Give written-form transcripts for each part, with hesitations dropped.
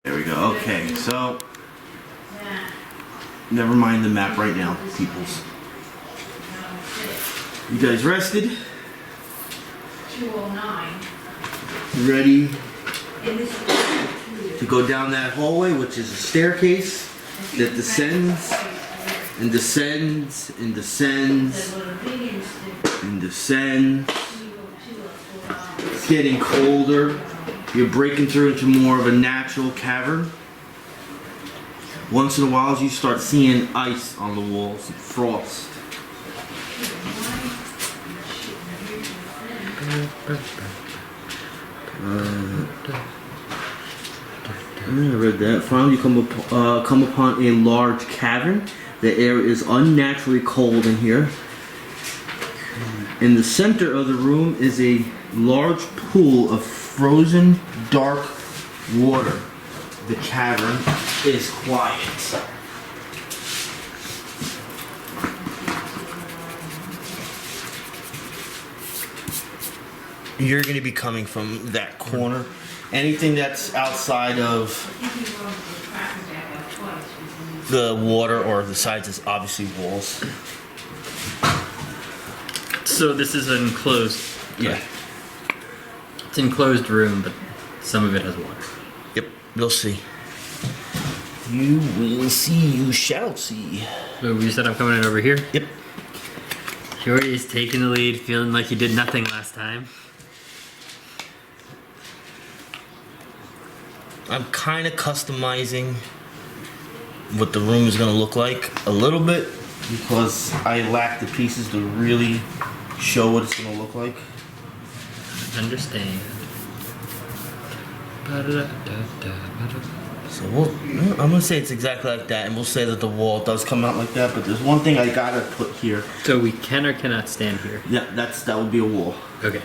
There we go. Okay, so never mind the map right now, peoples. You guys rested? 209. Ready to go down that hallway, which is a staircase that descends and descends and descends and descends. It's getting colder. You're breaking through into more of a natural cavern. Once in a while, you start seeing ice on the walls, frost. I read that. Finally, you come upon a large cavern. The air is unnaturally cold in here. In the center of the room is a large pool of frozen, dark water. The cavern is quiet. You're going to be coming from that corner. Anything that's outside of the water or the sides is obviously walls. So this is an enclosed. Yeah. It's an enclosed room, but some of it has water. Yep, you'll see. You will see, you shall see. So you said I'm coming in over here? Yep. Shorty is taking the lead, feeling like he did nothing last time. I'm kind of customizing what the room is going to look like a little bit because I lack the pieces to really show what it's going to look like. Understand. So I'm going to say it's exactly like that, and we'll say that the wall does come out like that, but there's one thing I got to put here. So we can or cannot stand here? Yeah, that would be a wall. Okay.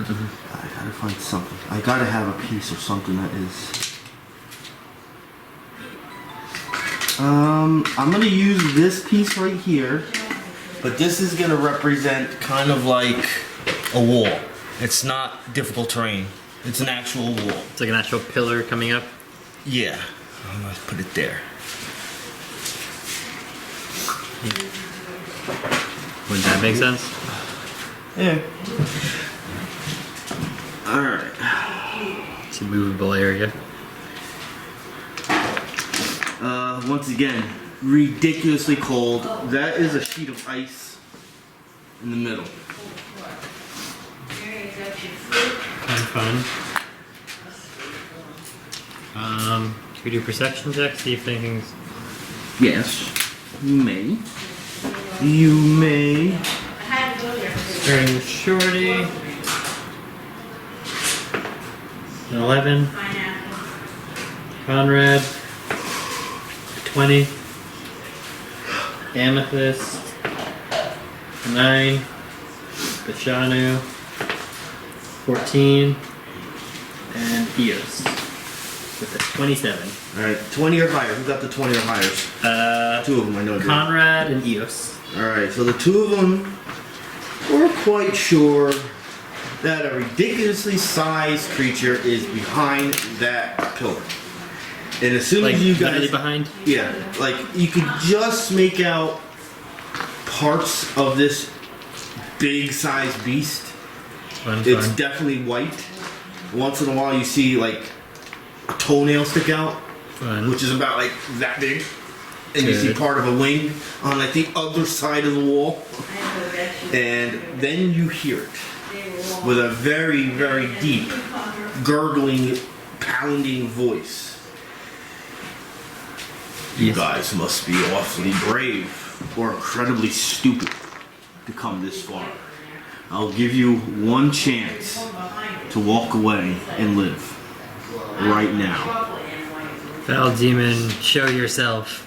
I gotta find something. I gotta have a piece or something that is... I'm gonna use this piece right here, but this is gonna represent kind of like a wall. It's not difficult terrain. It's an actual wall. It's like an actual pillar coming up? Yeah. I'm gonna put it there. Would that make sense? Yeah. Alright. It's a movable area. Once again, ridiculously cold. That is a sheet of ice in the middle. Kind of fun. Should we do perception checks? See if anything's... Yes, you may. You may. Starting with Shorty. 11. Conrad. 20. Amethyst. 9. Bashanu. 14. And Eoas. With a 27. Alright, 20 or higher. Who got the 20 or higher? Two of them, I know. Conrad and Eoas. Alright, so the two of them were quite sure that a ridiculously sized creature is behind that pillar. And as soon as you guys... literally behind? Yeah, like you could just make out parts of this big sized beast. It's definitely white. Once in a while you see like a toenail stick out, which is about like that big. And you see part of a wing on like the other side of the wall. And then you hear it with a very, very deep, gurgling, pounding voice. You guys must be awfully brave or incredibly stupid to come this far. I'll give you one chance to walk away and live. Right now. Foul demon, show yourself.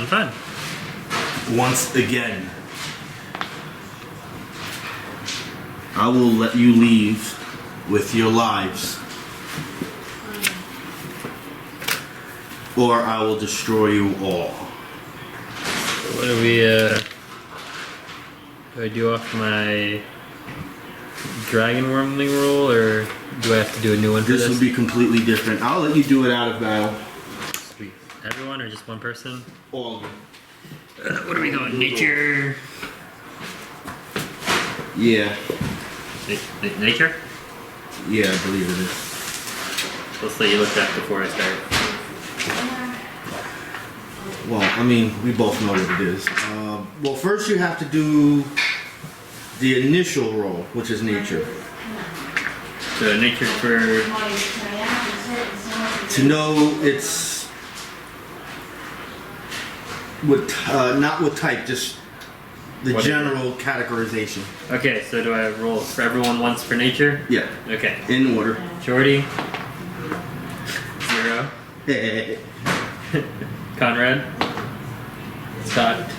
Fun. Once again, I will let you leave with your lives, or I will destroy you all. what do we, do I do off my dragon wormling roll, or do I have to do a new one for this? This would be completely different. I'll let you do it out of battle. Sweet. Everyone or just one person? All of you. What are we going? Nature? Yeah. Nature? Yeah, I believe it is. Let's let you look back before I start. Well, I mean, we both know what it is. Well, first you have to do the initial roll, which is nature. So nature for... To know it's... With, not with type, just the What general categorization. Okay, so do I roll for everyone once for nature? Yeah. Okay. In order. Shorty. 0. Conrad. Scott.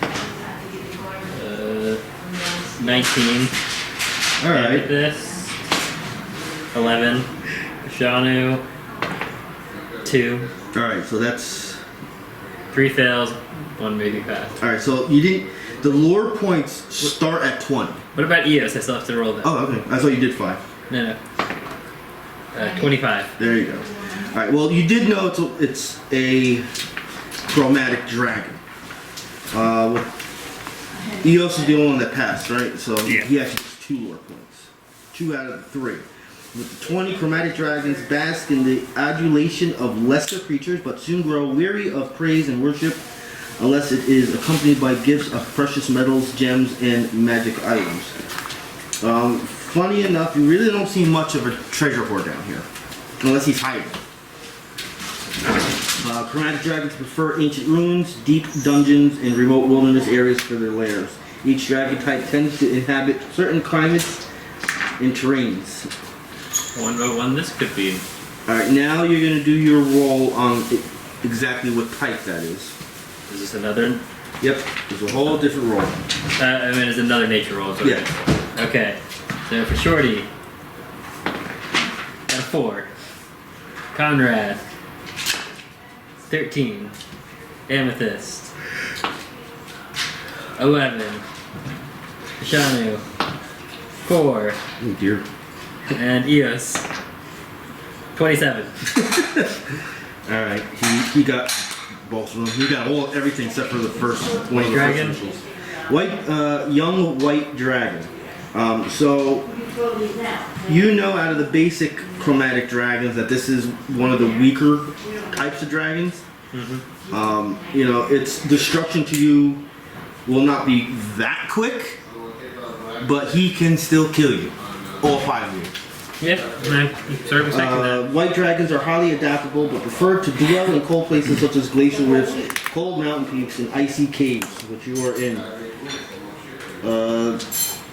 19. Alright. Amethyst. 11. Bashanu. 2. Alright, so that's... 3 fails. 1 maybe pass. Alright, so you didn't... The lore points start at 20. What about Eoas? I still have to roll that. Oh, okay. I thought you did 5. No. 25. There you go. Alright, well, you did know it's a chromatic dragon. Eoas is the only one that passed, right? So Yeah. he actually gets 2 lore points. 2 out of the 3. With the 20, chromatic dragons bask in the adulation of lesser creatures, but soon grow weary of praise and worship unless it is accompanied by gifts of precious metals, gems, and magic items. Funny enough, you really don't see much of a treasure hoard down here, unless he's hiding. Chromatic dragons prefer ancient ruins, deep dungeons, and remote wilderness areas for their lairs. Each dragon type tends to inhabit certain climates and terrains. I wonder what one this could be. Alright, now you're going to do your roll on exactly what type that is. Is this another? Yep, there's a whole different roll. I mean, it's another nature roll. So Yeah. Okay. So for Shorty, got a 4. Conrad, 13. Amethyst, 11. Bashanu, 4. Oh dear. And Eoas, 27. Alright, he got both of them. He got everything except for the first one. White dragon? Young white dragon. So, you know out of the basic chromatic dragons that this is one of the weaker types of dragons. Mm-hmm. You know, its destruction to you will not be that quick, but he can still kill you. All 5 of you. Yeah, I'm sort of expecting that. White dragons are highly adaptable, but prefer to dwell in cold places such as glacial rifts, cold mountain peaks, and icy caves, which you are in.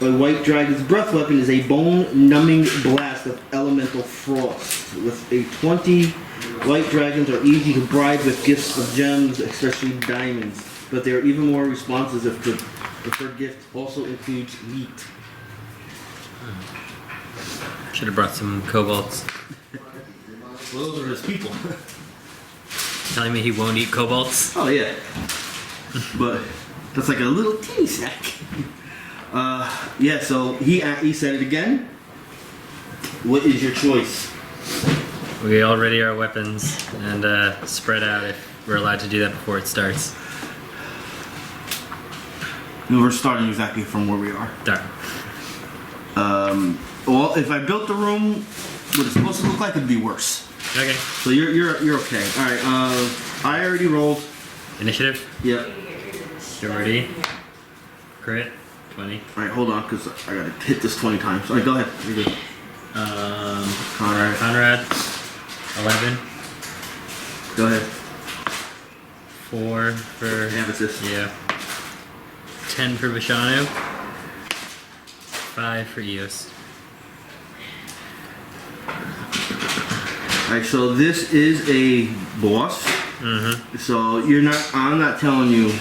A white dragon's breath weapon is a bone-numbing blast of elemental frost. With a 20, white dragons are easy to bribe with gifts of gems, especially diamonds, but they are even more responsive if the preferred gift also includes meat. Should have brought some kobolds. Well, those are his people. Telling me he won't eat kobolds? Oh yeah, but that's like a little teeny snack. Yeah. So he said it again. What is your choice? We all ready our weapons and spread out if we're allowed to do that before it starts. No, we're starting exactly from where we are. Darn. Well, if I built the room, what it's supposed to look like, it'd be worse. Okay. So you're okay. All right. I already rolled. Initiative? Yep. Shorty. Crit. 20. All right, hold on, because I gotta hit this 20 times. All right, go ahead. You're good. Conrad. 11. Go ahead. 4 for... Amethyst. Yeah. 10 for Bashanu. 5 for Eoas. Alright, so this is a boss. Mm-hmm. So I'm not telling you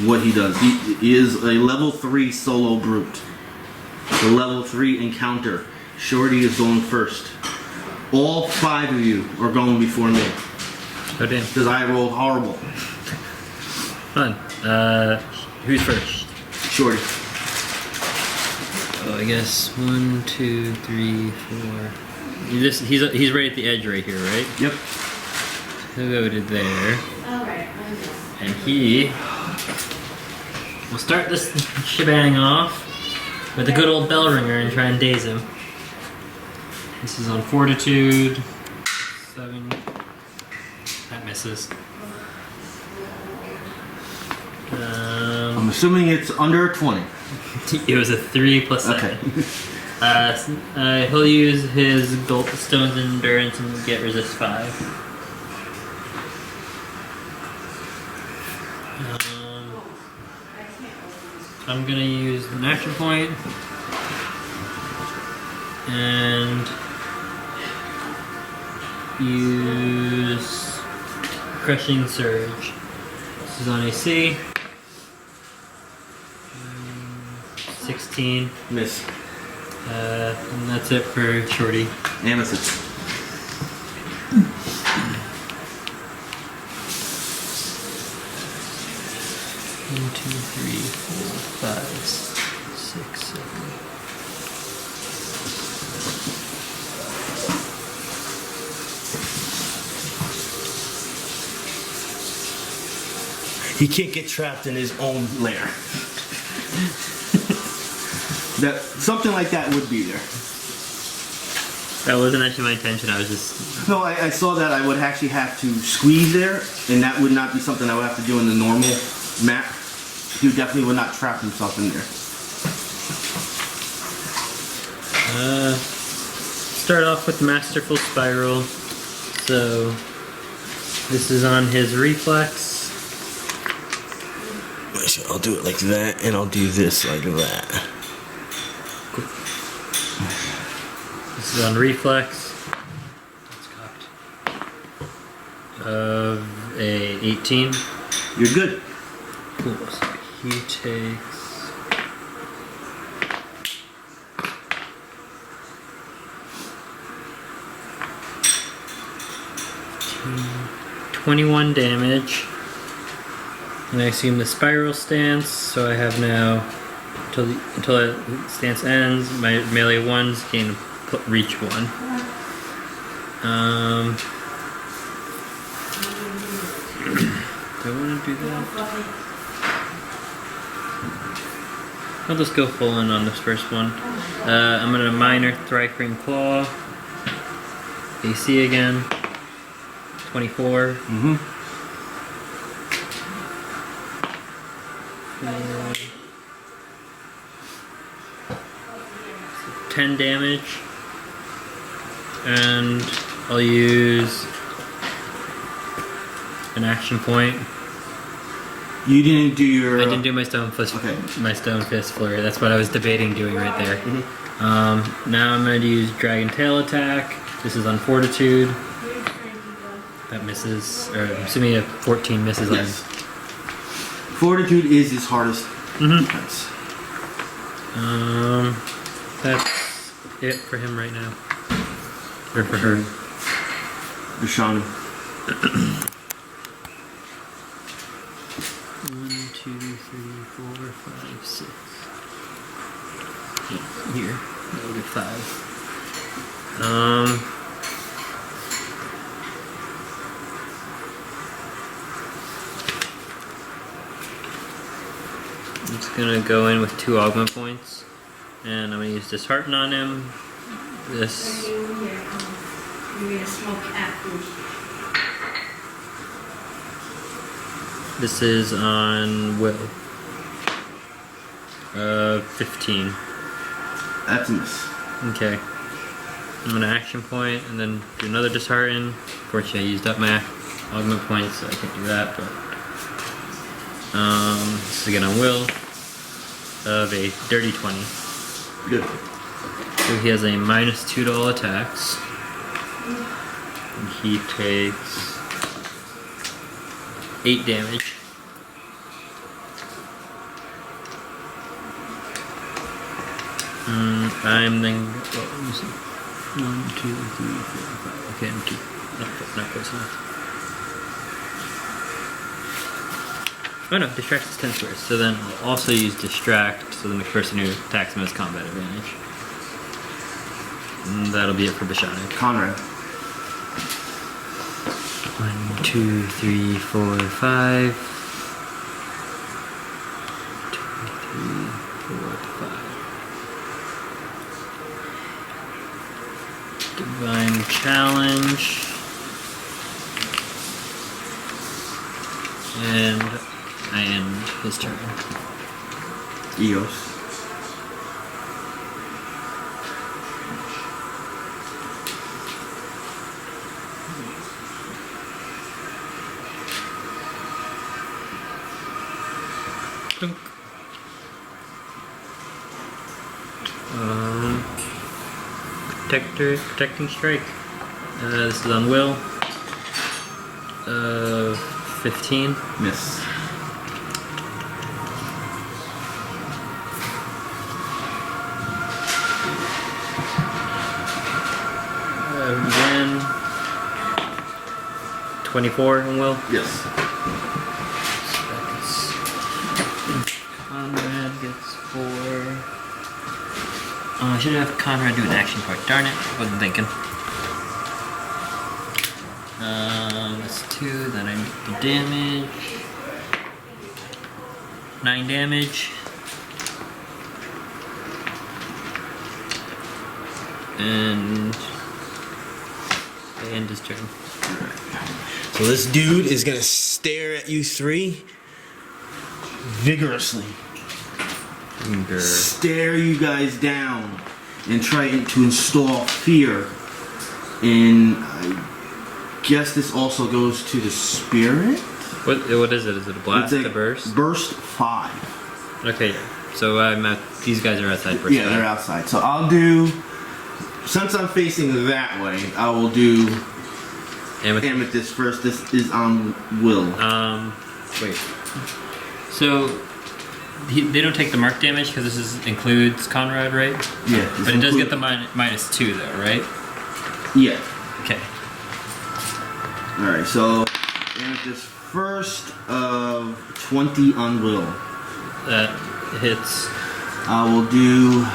what he does. He is a level 3 solo brute. The level 3 encounter. Shorty is going first. All 5 of you are going before me. Oh damn. Because I rolled horrible. Fun. Who's first? Shorty. Oh, I guess 1, 2, 3, 4. He's right at the edge right here, right? Yep. He'll go to there. And he will start this shebang off with a good old bell ringer and try and daze him. This is on Fortitude. 7. That misses. I'm assuming it's under 20. It was a 3 plus 7. Okay. He'll use his Stone's Endurance and get resist 5. I'm gonna use an action point and use Crushing Surge. This is on AC. 16. Miss. And that's it for Shorty. Amethyst. One, 2, 3, 4, 5, 6, 7. He can't get trapped in his own lair. That something like that would be there. That wasn't actually my intention. I was just. No, I saw that I would actually have to squeeze there, and that would not be something I would have to do in the normal map. He definitely would not trap himself in there. Start off with Masterful Spiral. So this is on his reflex. I'll do it like that, and I'll do this like that. This is on reflex. It's cocked. Of a 18. You're good. Cool. So he takes 21 damage. And I assume the spiral stance, so I have now until the stance ends, my melee ones gain reach 1. Do I want to do that? I'll just go full in on this first one. I'm gonna minor Thri-Kreen Claw. AC again. 24. 10 damage. And I'll use an action point. You didn't do your... I didn't do my stone fist. Okay. My stone fist flurry. That's what I was debating doing right there. Now I'm going to use Dragon Tail attack. This is on Fortitude. That misses. Or I'm assuming a 14 misses. Yes. Fortitude is his hardest defense. That's it for him right now. Or for her. Bashanu. 1, 2, 3, 4, 5, 6. Here. That'll be 5. I'm just gonna go in with 2 augment points. And I'm gonna use Dishearten on him. This. This is on Will. 15. That's a miss. Okay. I'm gonna action point and then do another Dishearten. Unfortunately, I used up my augment points, so I can't do that. But this is again on Will of a dirty 20. Good. So he has a -2 to all attacks. And he takes 8 damage. I'm then. Well, let me see. 1, 2, 3, 4, 5. Okay, I'm not close enough. Oh no, distract is 10 squares. So then I'll also use distract, so then the person who attacks him has combat advantage. And that'll be it for Bashanu. Conrad. 1, 2, 3, 4, 5. 2, 3, 4, 5. Divine Challenge. And I end his turn. Eoas. Dunk. Protecting strike. This is on will. 15. Miss. Again. 24 on will. Yes. Conrad gets 4. I should have Conrad do an action point. Darn it, wasn't thinking. That's 2, then I make the damage. 9 damage. And I end his turn. So this dude is gonna stare at you three vigorously. Stare you guys down and try to install fear. And I guess this also goes to the spirit. What is it? Is it a blast? It's a burst? Burst 5. Okay, yeah. So these guys are outside burst. Yeah, 5. they're outside. So I'll do, since I'm facing that way, I will do Amethyst first. This is on will. Wait. So they don't take the mark damage because this includes Conrad, right? Yeah. But it does get the -2 though, right? Yeah. Okay. Alright, so Amethyst first of 20 on will. That hits. I will do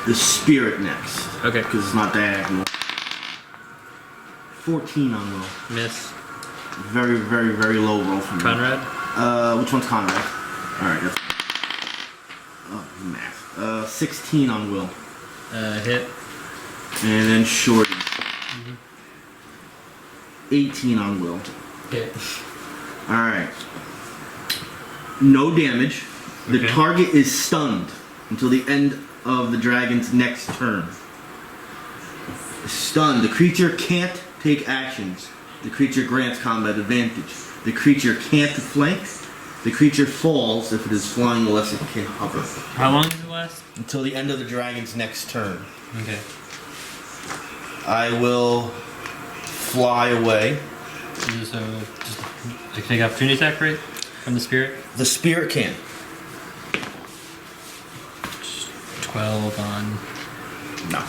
the spirit next. Okay. Because it's not diagonal. 14 on will. Miss. Very, very, very low roll from me. Conrad? Which one's Conrad? Alright, that's... Oh, math. 16 on will. Hit. And then Shorty. 18 on will. Hit. Alright. No damage. The Okay. target is stunned until the end of the dragon's next turn. Stunned. The creature can't take actions. The creature grants combat advantage. The creature can't flank. The creature falls if it is flying unless it can hover. How long does it last? Until the end of the dragon's next turn. Okay. I will fly away. So just take opportunity attack, right? From the spirit? The spirit can. 12 on No.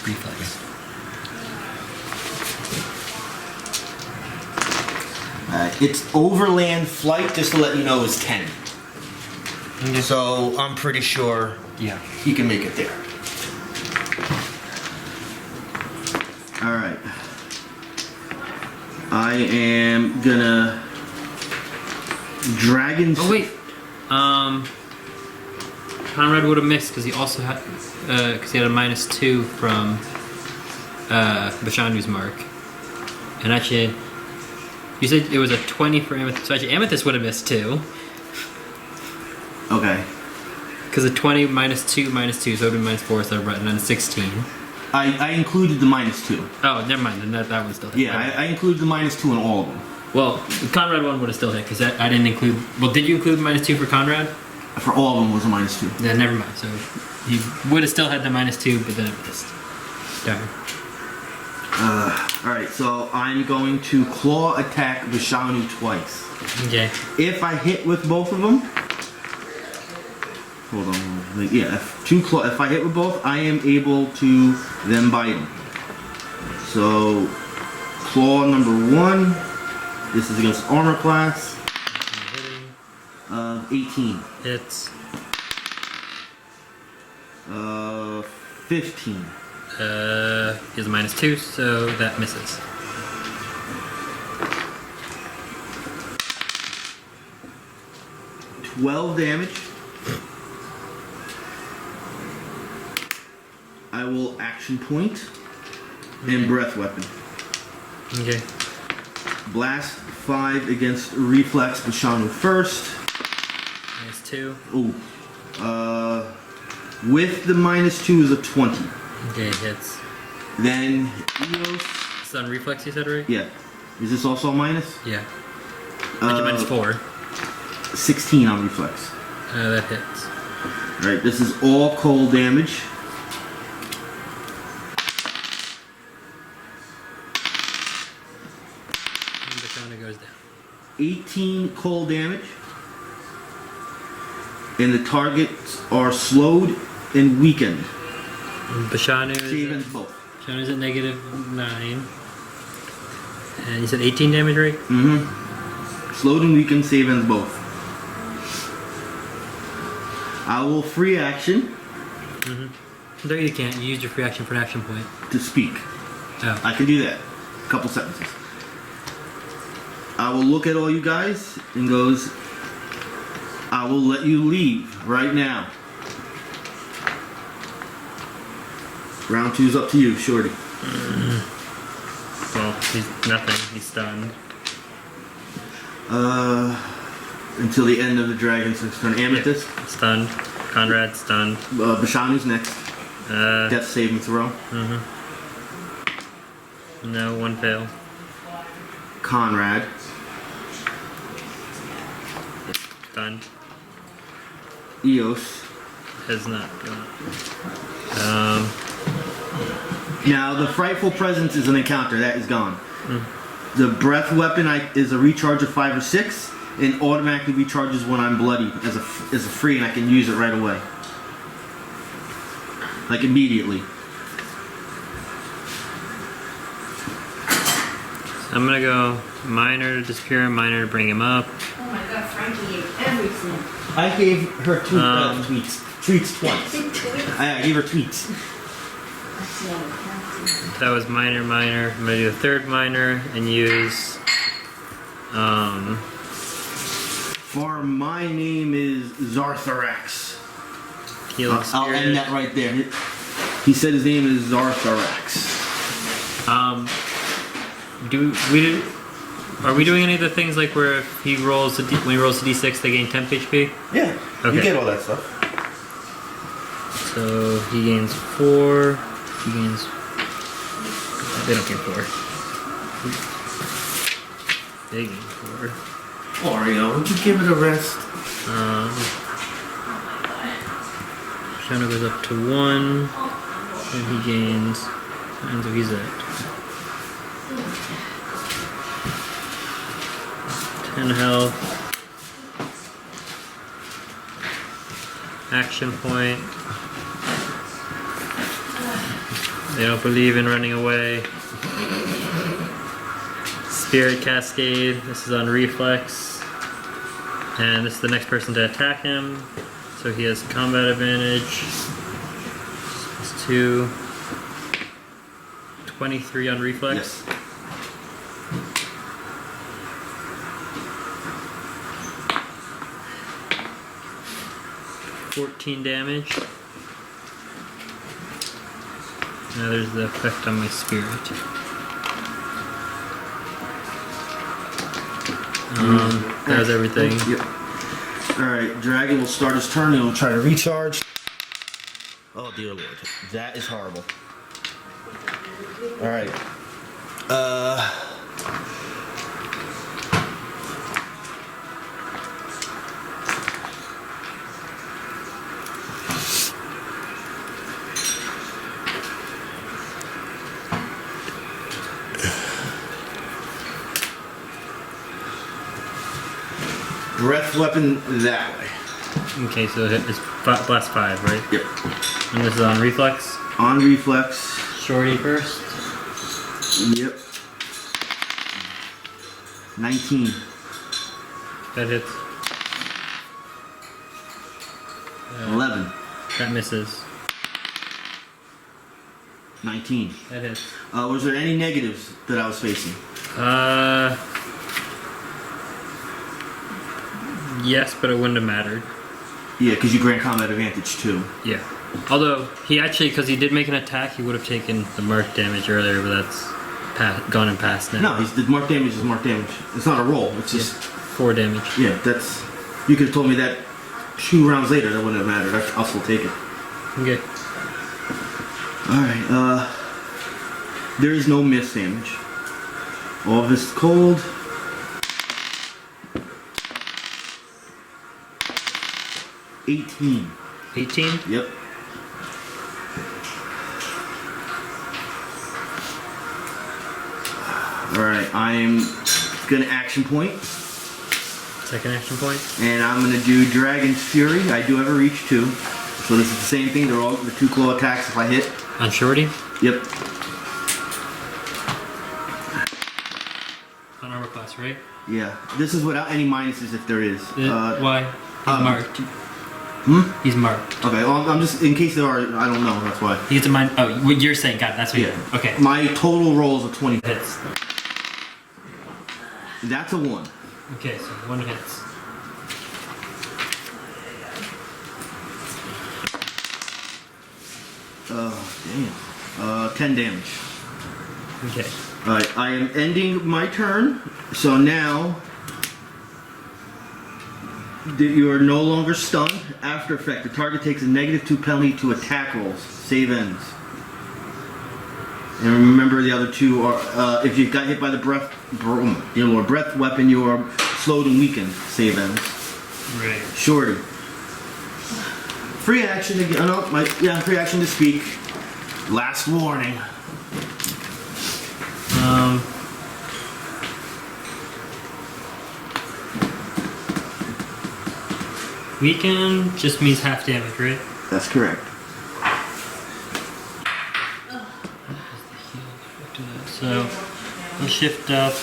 reflex. Its overland flight, just to let you know, is 10. Okay. So I'm pretty sure Yeah. he can make it there. Alright. I am gonna dragon. Oh wait. Conrad would have missed because he also had because he had a -2 from Bashanu's mark. And actually, you said it was a 20 for Amethyst. So actually, Amethyst would have missed too. Okay. Because a 20 -2 -2, so it would be -4, so and then a 16. I included the -2. Oh, never mind. Then that one still hit. Yeah, I included the -2 in all of them. Well, the Conrad one would have still hit because I didn't include. Well, did you include the -2 for Conrad? For all of them was a -2. Yeah, never mind. So he would have still had the -2, but then it missed. Darn. Alright, so I'm going to claw attack Bashanu twice. Okay. If I hit with both of them, hold on. Yeah, if I hit with both, I am able to then bite them. So, claw number 1 This is against armor class. Hitting. 18. Hits. 15. He has a -2, so that misses. $12 damage. I will action point and breath weapon. Okay. Blast 5 against reflex Bashanu first. -2. Ooh. With the -2 is a 20. Okay, hits. Then Eoas. It's on reflex, you said, right? Yeah. Is this also a minus? Yeah. -4. 16 on reflex. That hits. Alright, this is all cold damage. And the counter goes down. 18 cold damage. And the targets are slowed and weakened. Bashanu Saving both. Bashanu's at -9. And you said 18 damage, right? Mm-hmm. Slowed and weakened, savings both. I will free action No, you can't. You used your free action for an action point. to speak. Oh. I can do that. A couple sentences. I will look at all you guys and goes, I will let you leave right now. Round 2 is up to you, Shorty. Well, he's nothing. He's stunned. Until the end of the dragon's turn. Amethyst. Yeah. Stunned. Conrad stunned. Bashanu's next. Death saving throw. No, one fail. Conrad. Stunned. Eoas. Has not gone. Now, the Frightful Presence is an encounter. That is gone. The breath weapon is a recharge of 5 or 6, and automatically recharges when I'm bloody as a free, and I can use it right away. Like immediately. I'm gonna go minor to disappear, minor to bring him up. Oh my god, Frankie ate everything. I gave her treats twice. I gave her tweets. That was minor. I'm gonna do a third minor and use. For my name is Szaarthrex. Healing I'll Spirit. end that right there. He said his name is Szaarthrex. Are we doing any of the things like where if he rolls when he rolls a d6 they gain temp HP? Yeah, Okay. you get all that stuff. So he gains 4. He gains. They don't gain 4. They gain 4. Oreo, would you give it a rest? Shadow goes up to 1, and he gains. And so he's at 10 health. Action point. They don't believe in running away. Spirit Cascade. This is on reflex. And this is the next person to attack him. So he has combat advantage. It's 2. 23 on reflex. Yes. $14 damage. Now there's the effect on my spirit. That was everything. Yep. Alright, Dragon will start his turn and will try to recharge. Oh dear lord. That is horrible. Alright. Breath weapon that way. Okay, so it's blast 5, right? Yep. And this is on reflex. On reflex. Shorty first. Yep. 19. That hits. 11. That misses. 19. That hits. Was there any negatives that I was facing? Yes, but it wouldn't have mattered. Yeah, because you grant combat advantage too. Yeah. Although, he actually, because he did make an attack, he would have taken the mark damage earlier, but that's gone and passed now. No, the mark damage is mark damage. It's not a roll. It's just 4 damage. Yeah, that's. You could have told me that 2 rounds later. That wouldn't have mattered. I'll still take it. Okay. All right. There is no miss damage. All of this is cold. $18. 18? Yep. Alright, I'm gonna action point. Second action point. And I'm gonna do Dragon's Fury. I do have a reach too. So this is the same thing, they're all the 2 claw attacks if I hit. On Shorty? Yep. On armor class, right? Yeah. This is without any minuses if there is. Why? He's marked. He's marked. Okay, well, I'm just, in case there are, I don't know, that's why. He gets a mind. Oh, what you're saying, got it, that's what Yeah. Okay. My total rolls are 20. Hits. That's a 1. Okay, so 1 hits. Damn. 10 damage. Okay. Alright, I am ending my turn, so now you are no longer stunned. After effect, the target takes a -2 penalty to attack rolls. Save ends. And remember the other 2 are, if you got hit by the breath weapon, you are slowed and weakened. Save ends. Right. Shorty. Free action to free action to speak. Last warning. Weaken just means half damage, right? That's correct. So, we'll shift up.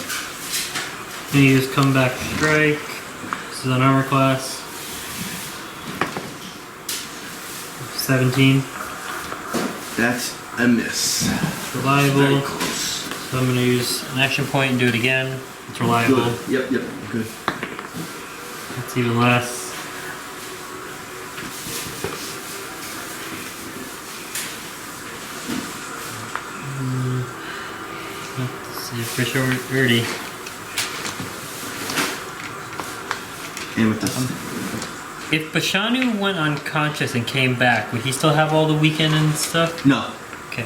Gonna use comeback strike. This is an armor class. 17. That's a miss. It's reliable. Very close. So I'm gonna use an action point and do it again. It's reliable. Good. Yep, good. That's even less. Let's see, for Shorty. Amethyst. If Bashanu went unconscious and came back, would he still have all the weekend and stuff? No. Okay.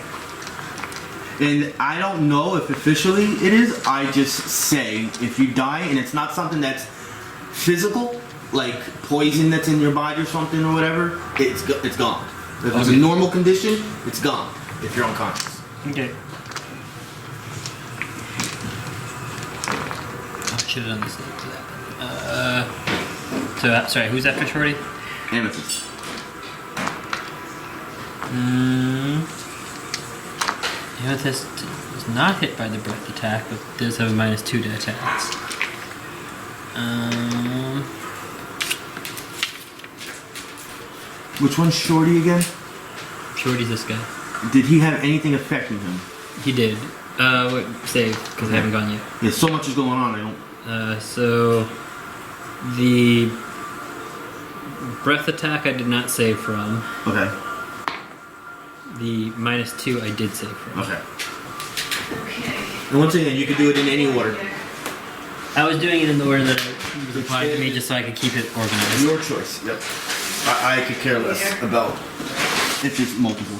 And I don't know if officially it is. I just say if you die and it's not something that's physical, like poison that's in your body or something or whatever, it's gone. If it's a normal condition, it's gone. If you're unconscious. Okay. I should have done this to that. So, sorry, who's after Shorty? Amethyst. Amethyst is not hit by the breath attack, but does have a -2 to attacks. Which one's Shorty again? Shorty's this guy. Did he have anything affecting him? He did. Wait, save, because I haven't gone yet. Yeah, so much is going on, I don't... So the breath attack I did not save from. Okay. The -2 I did save from. Okay. And once again, you can do it in any order. I was doing it in the order that it was applied to me just so I could keep it organized. Your choice. Yep. I could care less about if it's multiple.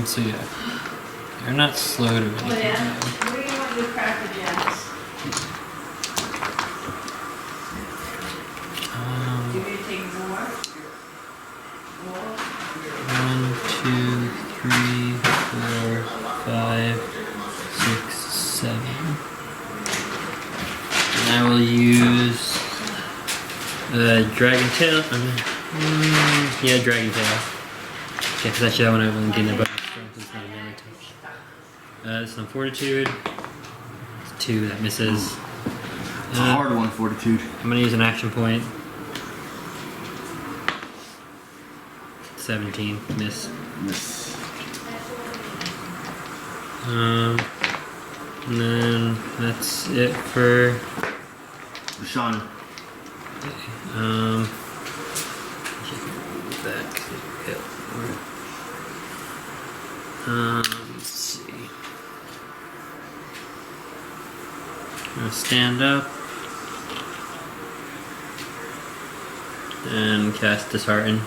So yeah. They're not slow to anything. Oh yeah. Where do you want your Cracker Jacks? Do you take more? 1, 2, 3, 4, 5, 6, 7. And I will use Dragon Tail. Yeah, Dragon Tail. Okay, because actually I want to gain the bonus. Strength is not a melee touch. It's on Fortitude. It's 2, that misses. It's a hard one, Fortitude. I'm gonna use an action point. 17, miss. Miss. And then that's it for Bashanu. Back. Let's see. I'm gonna stand up and cast Dishearten.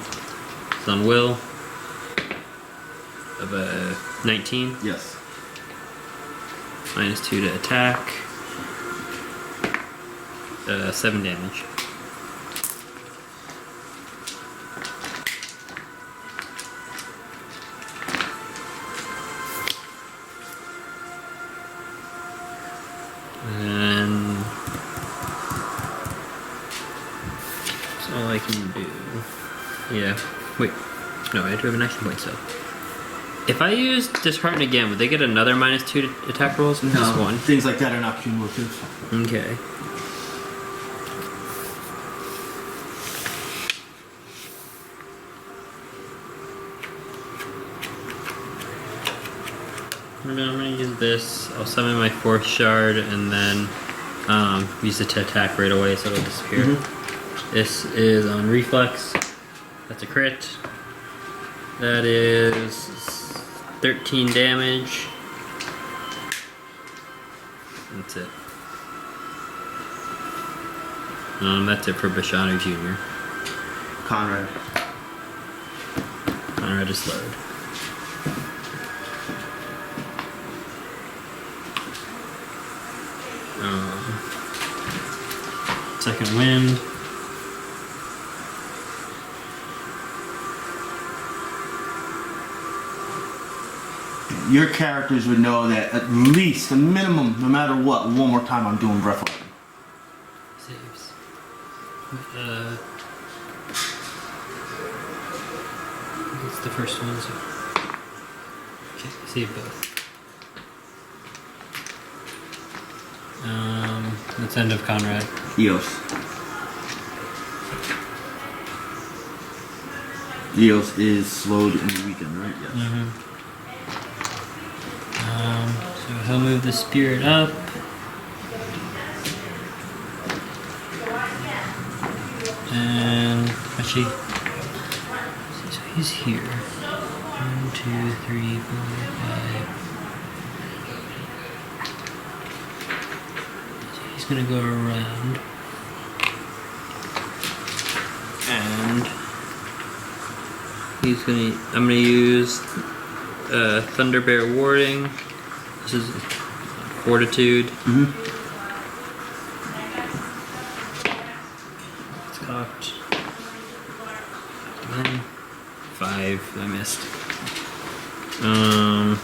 It's on Will of a 19. Yes. -2 to attack. 7 damage. And that's all I can do. Yeah. Wait. No, I do have an action point still. If I use Dishearten again, would they get another -2 to attack rolls? No. Just one. Things like that are not cumulative. Okay. I'm gonna use this. I'll summon my 4th shard and then use it to attack right away so it'll disappear. This is on reflex. That's a crit. That is 13 damage. That's it. That's it for Bashanu Jr. Conrad. Conrad is slowed. Second wind. Your characters would know that at least, a minimum, no matter what, one more time I'm doing breath weapon. Saves. It's the first one, so. Okay, save both. That's end of Conrad. Eoas. Eoas is slowed and weakened, right? Yes. So he'll move the spirit up. And actually, so he's here. 1, 2, 3, 4, 5. So he's gonna go around. And I'm gonna use Thunder Bear Warding. This is Fortitude. It's cocked. 5. I missed. 1,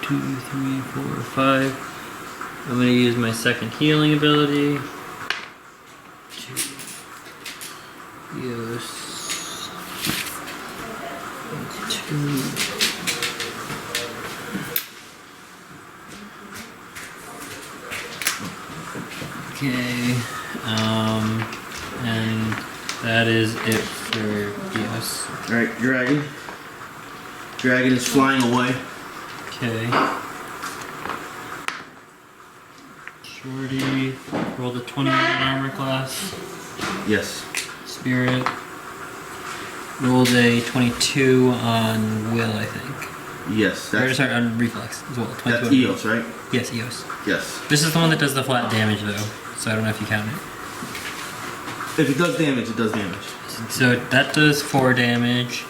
2, 3, 4, 5. I'm gonna use my second healing ability. Eoas. 2. Okay. And that is it for Eoas. Alright, Dragon. Dragon is flying away. Okay. Shorty rolled a 21 armor class. Yes. Spirit rolled a 22 on Will, I think. Yes. Or, sorry, on Reflex as well. 22 That's on Eoas, right? Yes, Eoas. Yes. This is the one that does the flat damage, though, so I don't know if you count it. If it does damage, it does damage. So that does 4 damage,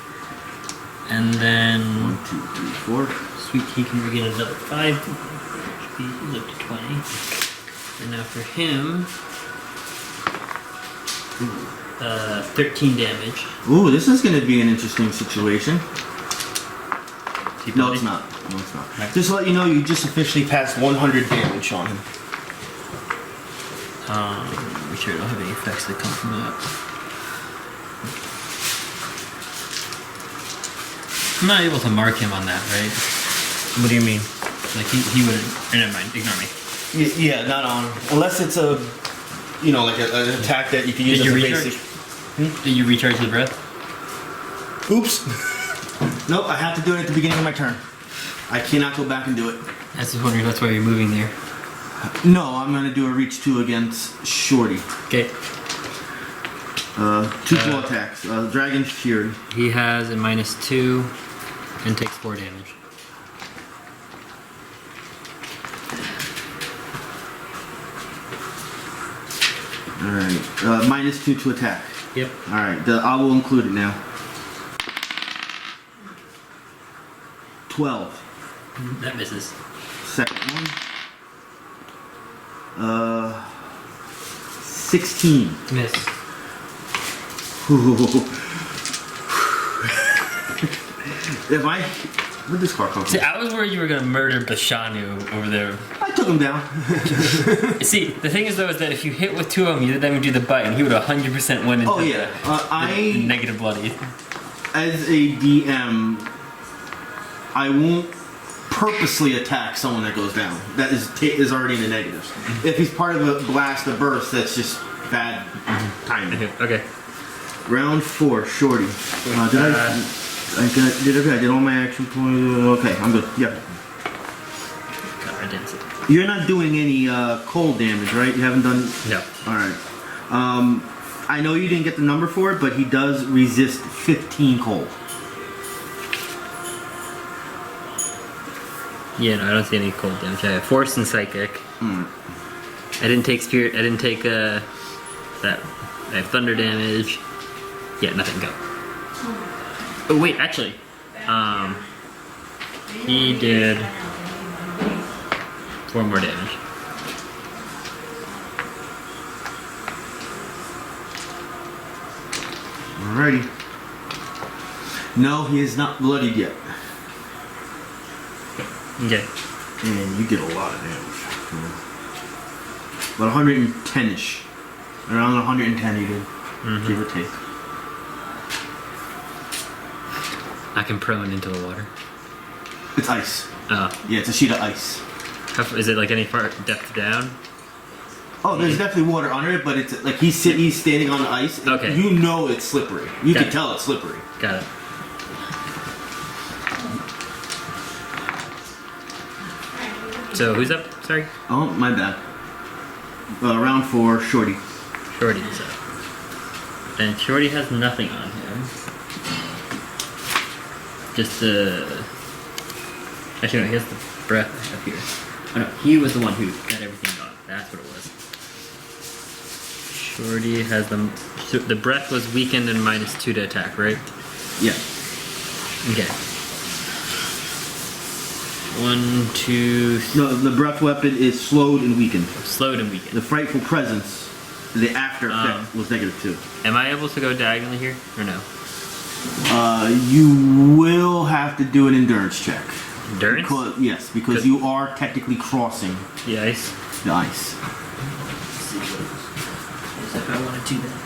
and then 1, 2, 3, 4. Sweet Tea can get another 5. He's up to 20. And now for him, 13 damage. Ooh, this is going to be an interesting situation. Is he No, bloody? it's not. No, it's not. Right. Just to let you know, you just officially passed 100 damage on him. We sure don't have any effects that come from that. I'm not able to mark him on that, right? What do you mean? Like he would. Never mind. Ignore me. Yeah, not on. Unless it's a, like an attack that you can use Did as you a recharge? basic. Did you recharge the breath? Oops. Nope, I have to do it at the beginning of my turn. I cannot go back and do it. I was just wondering. That's why you're moving there. No, I'm gonna do a reach 2 against Shorty. Okay. 2 full attacks. Dragon Fury. He has a -2 and takes 4 damage. Alright. -2 to attack. Yep. Alright, I will include it now. 12. That misses. Second one. 16. Miss. If I... Where'd this card come from? See, I was worried you were gonna murder Bashanu over there. I took him down. See, the thing is though, is that if you hit with 2 of them, you then would do the bite, and he would 100% win into Oh yeah. the negative bloody. As a DM, I won't purposely attack someone that goes down. That is already in the negatives. If he's part of a blast, a burst, that's just bad timing. Okay. Round 4, Shorty. I did all my action points. Okay, I'm good. Yeah. God, I didn't see. You're not doing any cold damage, right? You haven't done. No. All right. I know you didn't get the number for it, but he does resist 15 cold. Yeah, no, I don't see any cold damage. I have Force and Psychic. I didn't take Spirit. I didn't take that. I have Thunder damage. Yeah, nothing. Go. Oh wait, actually, he did 4 more damage. Alrighty. No, he is not bloodied yet. Okay. And you get a lot of damage. About 110-ish. Around 110 you did. Give or take. I can prone into the water. It's ice. Oh. Yeah, it's a sheet of ice. Is it like any part depth down? Oh, there's definitely water under it, but it's like he's standing on the ice. And Okay. You know it's slippery. You Got can it. tell it's slippery. Got it. So who's up? Sorry. Oh, my bad. Round 4, Shorty. Shorty's up. And Shorty has nothing on him. Just actually no, he has the breath up here. Oh no, he was the one who got everything gone. That's what it was. Shorty has the breath was weakened and -2 to attack, right? Yeah. Okay. 1, 2, No, the breath weapon is slowed and weakened. slowed and weakened. The frightful presence, the after effect was -2. Am I able to go diagonally here or no? You will have to do an endurance check. Endurance? Yes, because you are technically crossing The ice. the ice. If I want to do that.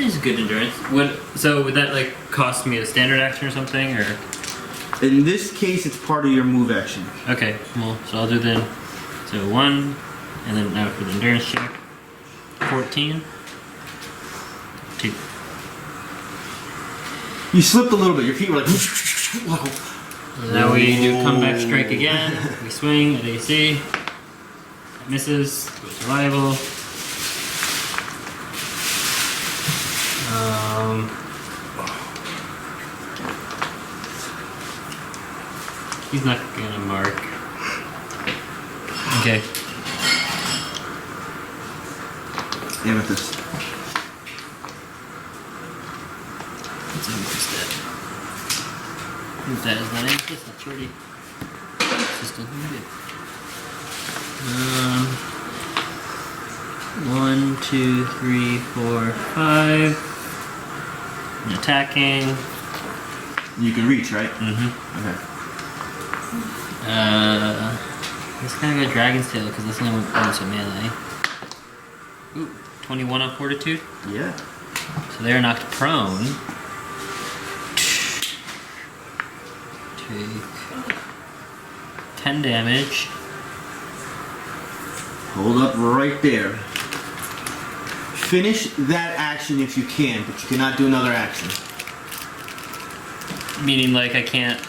It's good endurance. Would that like cost me a standard action or something, or? In this case, it's part of your move action. Okay, well, so I'll do then. So 1, and then now for the endurance check. 14. 2. You slipped a little bit. Your feet were like. Now we do comeback strike again. We swing at AC. It misses. Survival. He's not gonna mark. Okay. Amethyst. It's Amethyst dead. That is not Amethyst, that's Shorty. It's still doing good. 1, 2, 3, 4, 5. And attacking. You can reach, right? Mm-hmm. Okay. Let's kind of go Dragon's Tail because this only went to melee. Ooh, 21 on Fortitude. Yeah. So they're knocked prone. take 10 damage. Hold up right there. Finish that action if you can, but you cannot do another action. Meaning, like, I can't,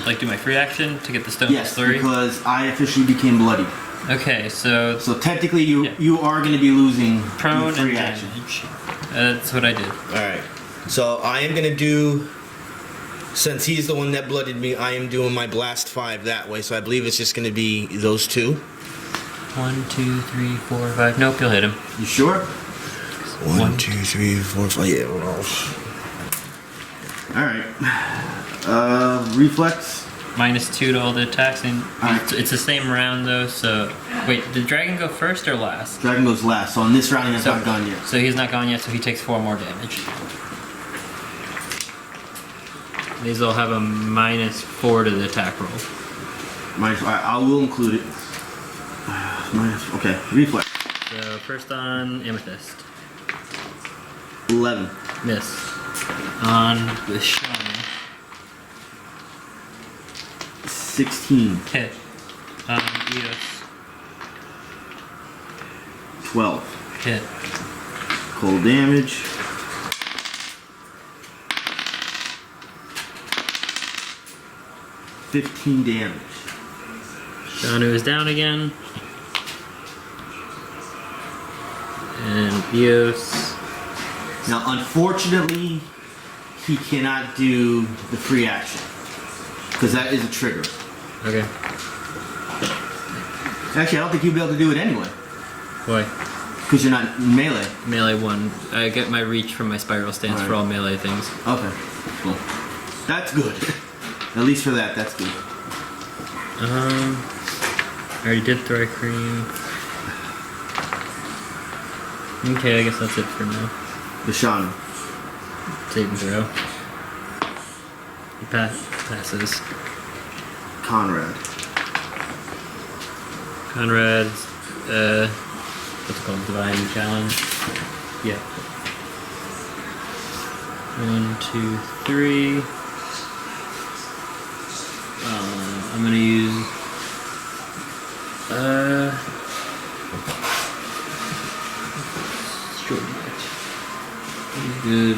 like, do my free action to get the stone Yes, slurry? because I officially became bloodied. Okay, so technically you are going to be losing prone your free and action. damage. That's what I did. Alright. So I am going to do, since he's the one that blooded me, I am doing my blast 5 that way. So I believe it's just going to be those two. 1, 2, 3, 4, 5. Nope, you'll hit him. You sure? 1, 2, 3, 4, 5. Yeah, we're all. Alright. Reflex. -2 to all the attacks, and Alright. it's the same round though. So wait, did dragon go first or last? Dragon goes last. So on this round, he has not gone yet. So he's not gone yet. So he takes 4 more damage. These all have a -4 to the attack roll. I will include it. Okay, reflex. So first on Amethyst, 11. miss. On the Shaman, 16. hit. On Eoas, 12. hit. Cold damage. 15 damage. Bashanu is down again. And Eoas. Now, unfortunately, he cannot do the free action. Because that is a trigger. Okay. Actually, I don't think you'll be able to do it anyway. Boy. Because you're not melee. Melee 1. I get my reach from my spiral stance for all melee things. Okay. Cool. That's good. At least for that, that's good. I already did Thri-Kreen. Okay, I guess that's it for now. Bashanu. Save and throw. He passes. Conrad. Conrad's, what's it called? Divine Challenge? Yeah. 1, 2, 3. I'm gonna use, Shorty. He's good.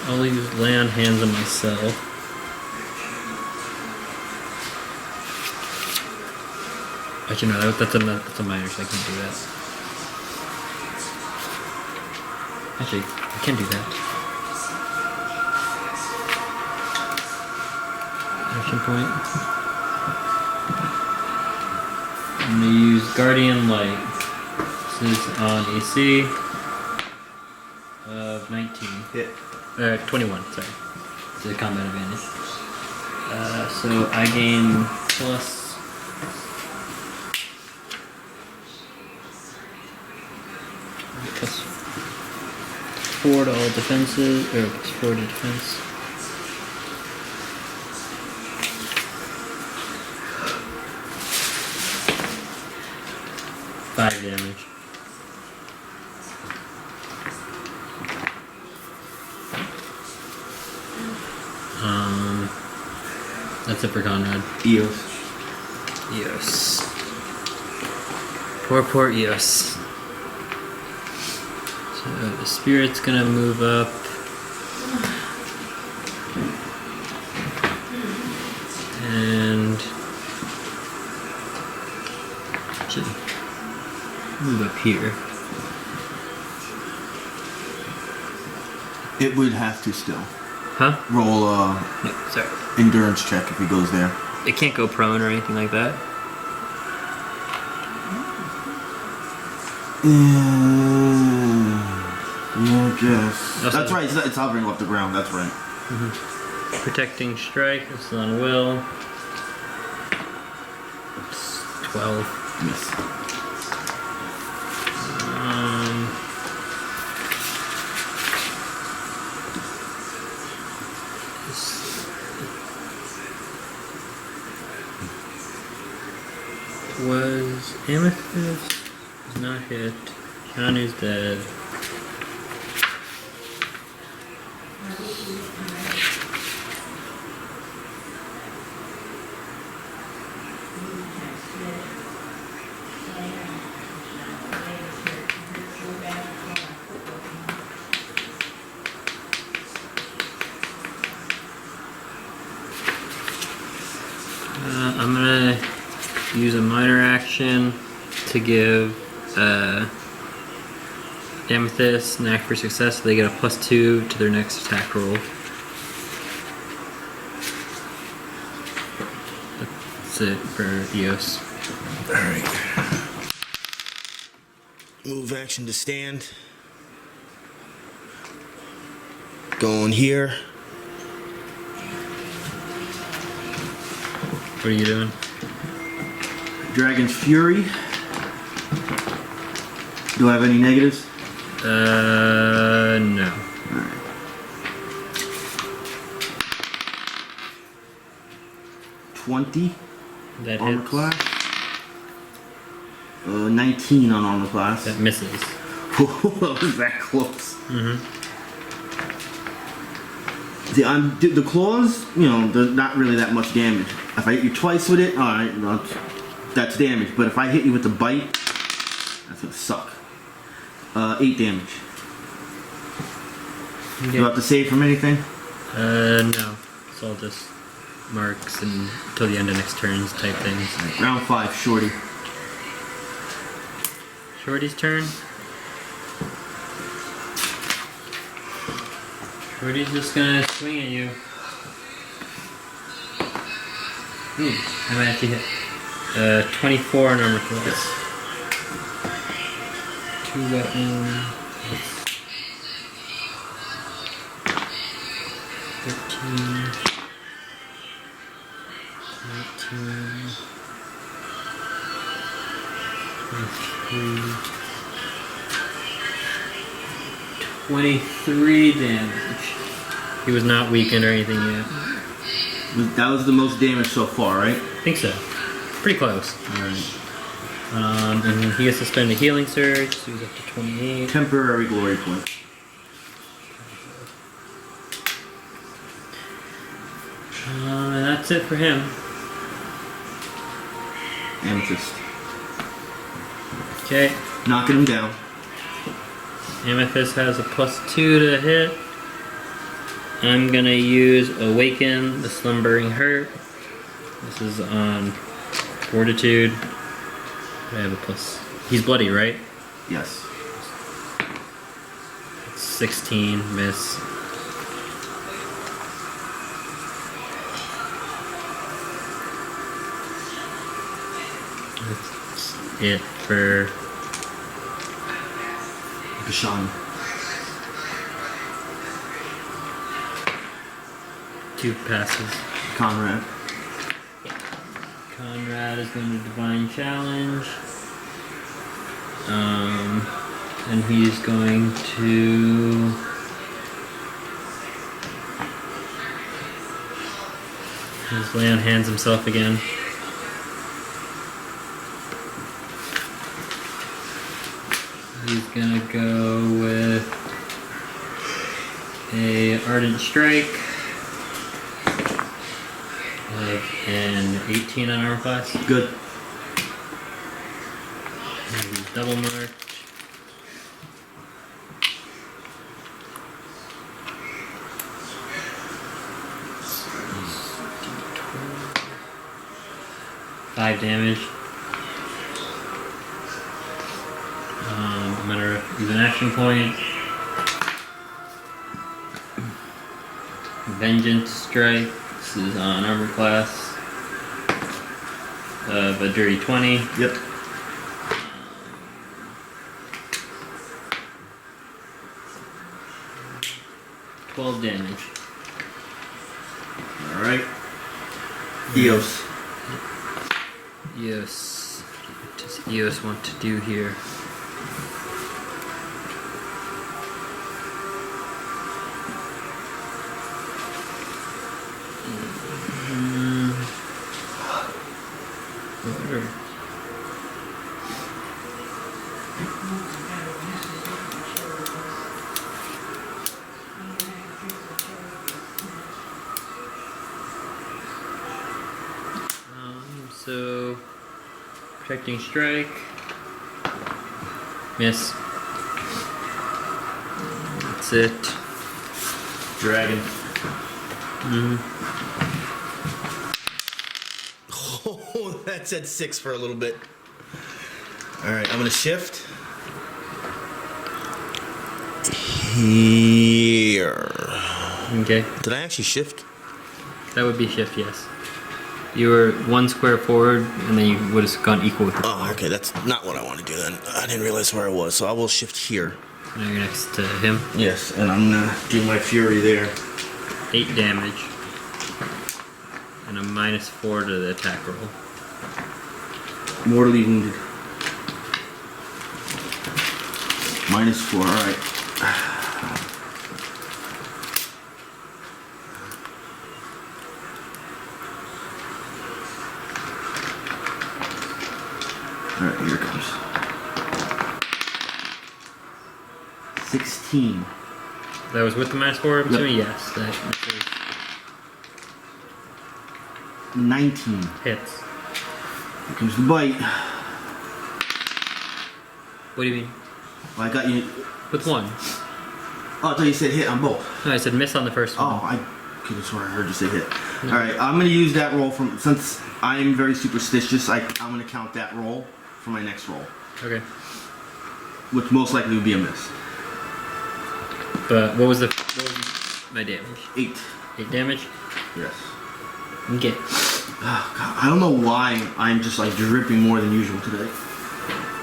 I'll use lay on hands on myself. Actually, no, that's a minor, so I can't do that. Actually, I can do that. Action point. I'm gonna use Guardian Light. This is on AC of 19. Hit. 21, sorry. It's a combat advantage. So I gain plus 4 to all defenses, or plus 4 to defense. Five damage. That's it for Conrad. Eoas. Eoas. Poor Eoas. So the spirit's gonna move up. And should move up here. It would have to still. Huh? Roll No, sorry. endurance check if he goes there. It can't go prone or anything like that. Yeah, I guess. Also- That's right, it's hovering off the ground, that's right. Protecting strike, this is on will. It's 12. Miss. Was Amethyst is not hit. Shanu's dead. use a minor action to give Amethyst an act for success. So they get a +2 to their next attack roll. That's it for Eoas. Alright. Move action to stand. Going here. What are you doing? Dragon's Fury. Do I have any negatives? No. Alright. 20 That armor hits. class. 19 on armor class. That misses. That was that close. Mm-hmm. See, the claws, you know, they're not really that much damage. If I hit you twice with it, alright, that's damage. But if I hit you with the bite, that's gonna suck. 8 damage. Okay. Do I have to save from anything? No. It's all just marks and until the end of next turns type things. Round 5, Shorty. Shorty's turn. Shorty's just gonna swing at you. Ooh, I might actually hit. 24 on armor class. 2 weapons. 13. 19. 23 damage. He was not weakened or anything yet. That was the most damage so far, right? I think so. Pretty close. Alright. And he gets to spend a healing surge, so he's up to 28. Temporary glory point. And that's it for him. Amethyst. Okay. Knocking him down. Amethyst has a +2 to hit. I'm gonna use Awaken the Slumbering Hurt. This is on Fortitude. I have a plus. He's bloody, right? Yes. 16, miss. That's it for Bashanu. 2 passes. Conrad. Conrad is going to Divine Challenge. And he's going to just lay on hands himself again. He's gonna go with a Ardent Strike. An 18 on armor class. Good. And he's double marked. Five damage. I'm gonna use an action point. Vengeance Strike. This is on armor class. Of a dirty 20. Yep. 12 damage. Alright. Eoas. Yes. What does Eoas want to do here? Whatever. So protecting strike. Miss. That's it. Dragon. Mm-hmm. Oh, that said 6 for a little bit. Alright, I'm gonna shift. Here. Okay. Did I actually shift? That would be shift, yes. You were 1 square forward, and then you would have gone equal with the Oh, okay, that's not what I want to do then. I didn't realize where I was, so I will shift here. Now you're next to him. Yes, and I'm gonna do my fury there. 8 damage. And a -4 to the attack roll. Mortally wounded. -4, alright. Alright, here it comes. 16. That was with the -4, I'm assuming? Yes. That 19. hits. Here comes the bite. What do you mean? Well, I got you. With 1. Oh, I thought you said hit on both. No, I said miss on the first one. Oh, I could have sworn I heard you say hit. No. Alright, I'm going to use that roll from, since I'm very superstitious, I'm going to count that roll for my next roll. Okay. Which most likely would be a miss. But what was my damage? 8. 8 damage? Yes. Okay. Oh, God, I don't know why I'm just like dripping more than usual today.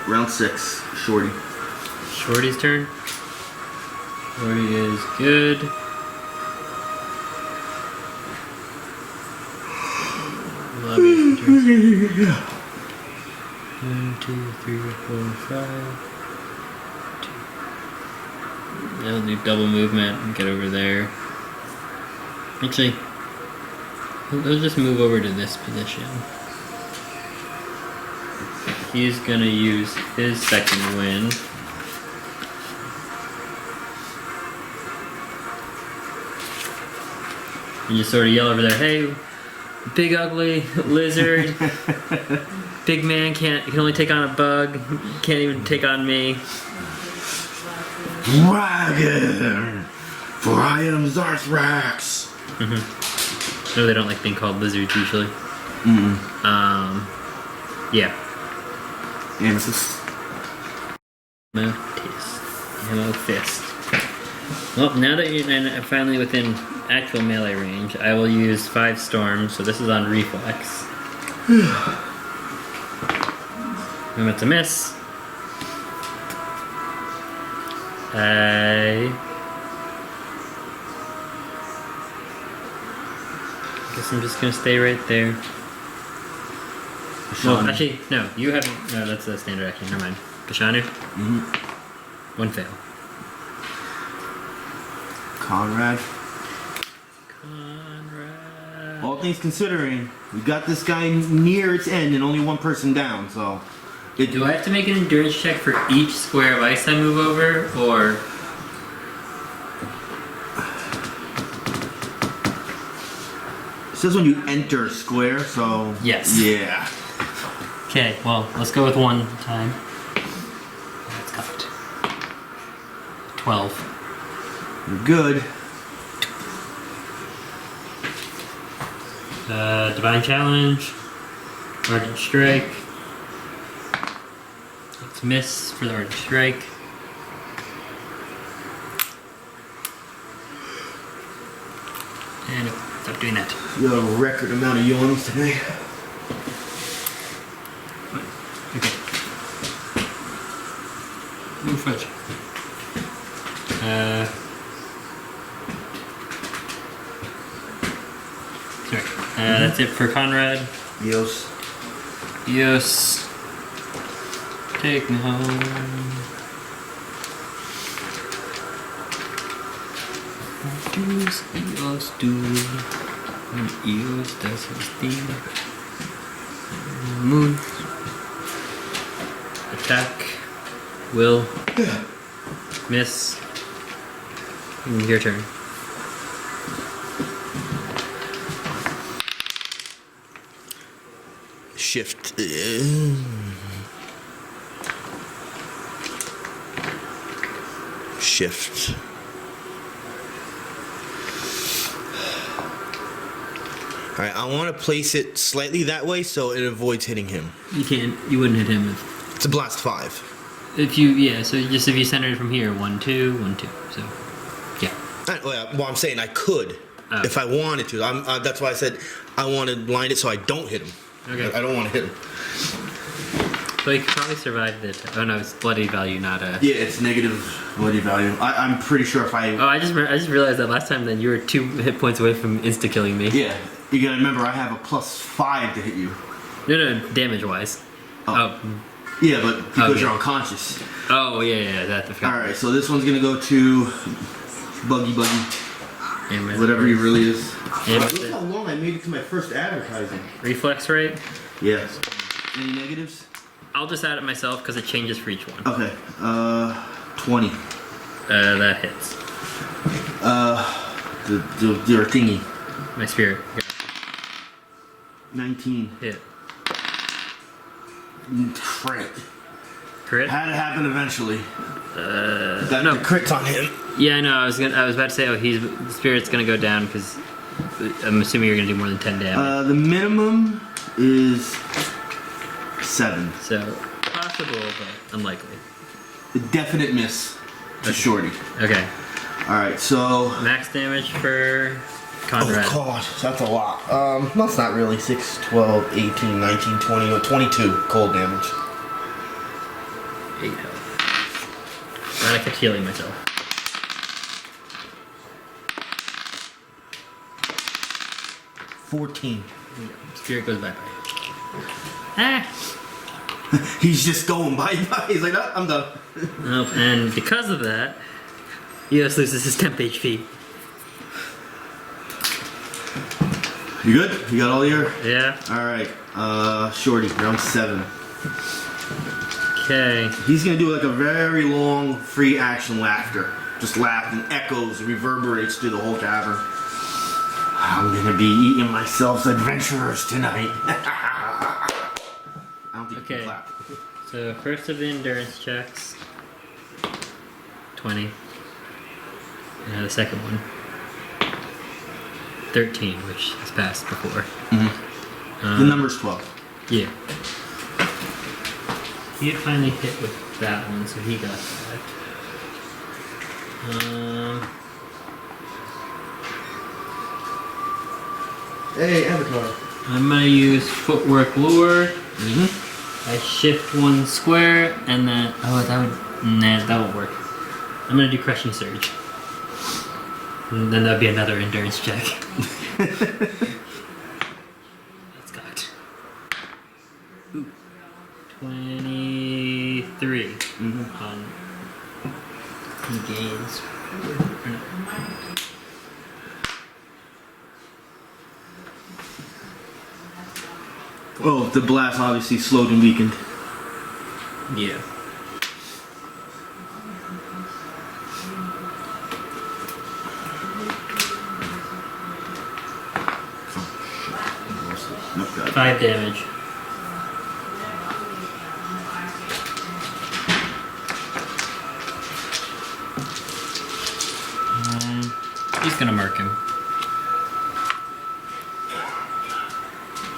Round 6, Shorty. Shorty's turn. Shorty is good. Lobby turns. 1, 2, 3, 4, 5. I'll do double movement and get over there. Actually, he'll just move over to this position. He's gonna use his second wind. And just sort of yell over there, hey, big ugly lizard, big man can only take on a bug, can't even take on me. Dragon! For I am Szaarthrex! No, they don't like being called lizards usually. Yeah. Amethyst. Amethyst. Well, now that you're finally within actual melee range, I will use 5 storms, so this is on reflex. And it's a miss. I guess I'm just gonna stay right there. Bashanu. Well, actually, no, you haven't. No, that's a standard action. Never mind. Bashanu? 1 fail. Conrad. All things considering, we got this guy near its end and only 1 person down, so... Do I have to make an endurance check for each square of ice I move over, or...? It says when you enter square, so... Yes. Yeah. Okay, well, let's go with 1 time. That's cocked. 12. You're good. Divine Challenge. Ardent Strike. Let's miss for the Ardent Strike. And stop doing that. You have a record amount of yawns today. Okay. Move fudge. Sorry. That's it for Conrad. Eoas. Eoas. Take me home. What does Eoas do when Eoas does his thing? Moon. Attack. Will. Miss. Your turn. Shift. Shift. Alright, I want to place it slightly that way so it avoids hitting him. You wouldn't hit him if... It's a blast 5. If you center it from here, 1, 2, 1, 2. So, yeah. Well, I'm saying I could if I wanted to. That's why I said I want to line it so I don't hit him. Okay. I don't want to hit him. So you could probably survive the... Oh no, it's bloody value, not a... Yeah, it's negative bloody value. I'm pretty sure if I... Oh, I just realized that last time that you were 2 hit points away from insta-killing me. Yeah. You gotta remember, I have a +5 to hit you. No, damage-wise. Oh. Yeah, but because you're unconscious. Oh, yeah, that I forgot. Alright, so this one's gonna go to Buggy. Amethyst. Whatever he really is. Amethyst. Look how long I made it to my first advertising. Reflex rate? Yes. Any negatives? I'll just add it myself because it changes for each one. Okay. 20. That hits. Your thingy. My spirit. 19. Hit. Crit. Had to happen eventually. Got no crits on him. Yeah, I know. I was about to say, the spirit's gonna go down because I'm assuming you're gonna do more than 10 damage. The minimum is 7. So possible, but unlikely. A definite miss to Shorty. Okay. All right, so max damage for Conrad. Oh god, that's a lot. That's not really. 6, 12, 18, 19, 20, 22 cold damage. 8 health. Glad I kept healing myself. 14. Spirit goes bye-bye. Ah! He's just going bye-bye. He's like, oh, I'm done. Nope, and because of that, Eoas loses his temp HP. You good? You got all your? Yeah. Alright, Shorty, round 7. Okay. He's gonna do like a very long free action laughter. Just laugh and echoes, reverberates through the whole cavern. I'm gonna be eating myself adventurers tonight. I don't think you can clap. So first of the endurance checks. 20. And the second one. 13, which has passed before. Mm-hmm. The number's 12. Yeah. He had finally hit with that one, so he got that. Hey, Avatar. I'm gonna use footwork lure. I shift 1 square, and then that won't work. I'm gonna do crushing surge. And then that'll be another endurance check. That's cocked. Ooh. 23 on he gains. Oh, the blast obviously slowed and weakened. Yeah. Nope, got it. 5 damage. He's gonna mark him.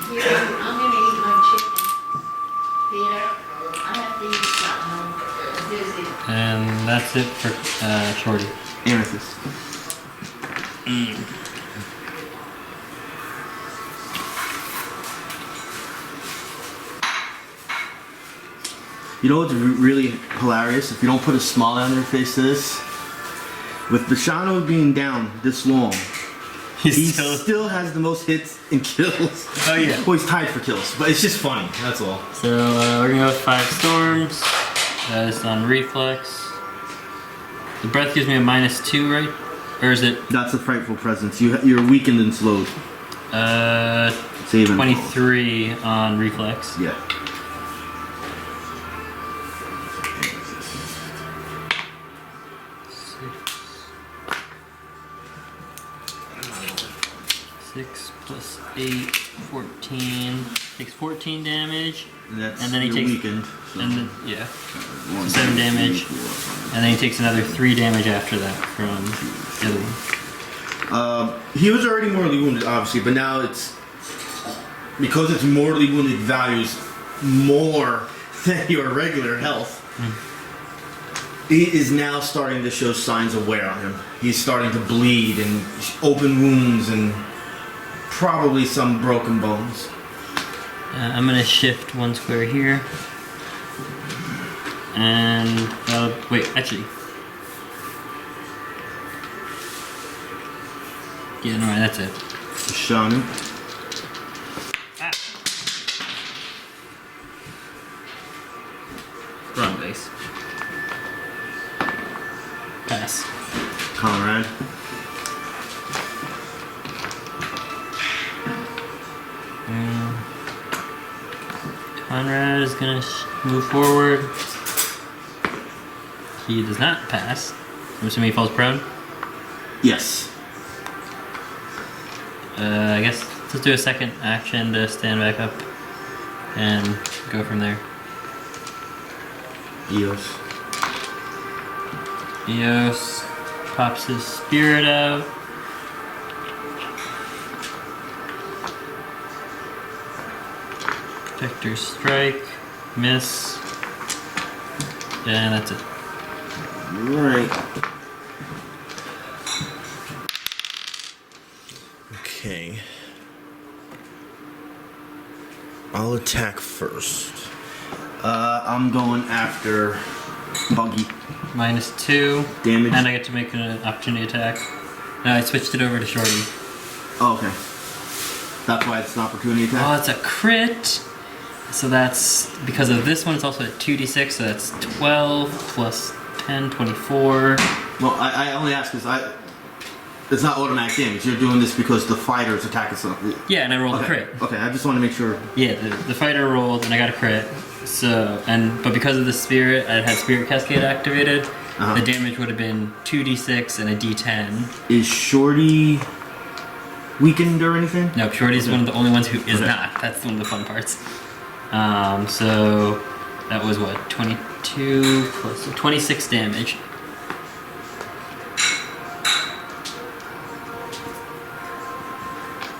Here, I'm gonna eat my chicken. Peter, I have to eat something. I'm busy. And that's it for Shorty. Amethyst. You know what's really hilarious? If you don't put a smile on their face to this, with Bashanu being down this long, he still has the most hits and kills. Oh yeah. Well, he's tied for kills, but it's just funny, that's all. So we're gonna go with 5 storms. It's on reflex. The breath gives me a -2, right? Or is it? That's a frightful presence. You're weakened and slowed. Save him. 23 on reflex. Yeah. Six plus 8, 14. Takes 14 damage. And then he takes weakened. So. And then, yeah. 7 damage. And then he takes another 3 damage after that from the other one. He was already mortally wounded, obviously, but now it's because it's mortally wounded values more than your regular health. He is now starting to show signs of wear on him. He's starting to bleed and open wounds and probably some broken bones. I'm gonna shift 1 square here. And, wait, actually. Yeah, no, that's it. Bashanu. Ah. Wrong base. Pass. Conrad. Conrad is gonna move forward. He does not pass. I'm assuming he falls prone. Yes. I guess let's do a second action to stand back up and go from there. Eoas. Eoas pops his spirit out. Protector strike, miss, and that's it. Right. Okay. I'll attack first. I'm going after Buggy. -2 Damage. and I get to make an opportunity attack. No, I switched it over to Shorty. Oh, okay. That's why it's an opportunity attack? Oh, it's a crit! So that's, because of this one, it's also a 2d6, so that's 12 plus 10, 24. Well, I only ask because it's not automatic damage. You're doing this because the fighter's attacking something. Yeah, and I rolled Okay. a crit. Okay, I just want to make sure. Yeah, the fighter rolled and I got a crit. So, but because of the spirit, I had Spirit Cascade activated. The damage would have been 2d6 and a d10. Is Shorty weakened or anything? No, Shorty's one of the only ones who is Okay. not. That's one of the fun parts. So that was what, 22 plus 26 damage.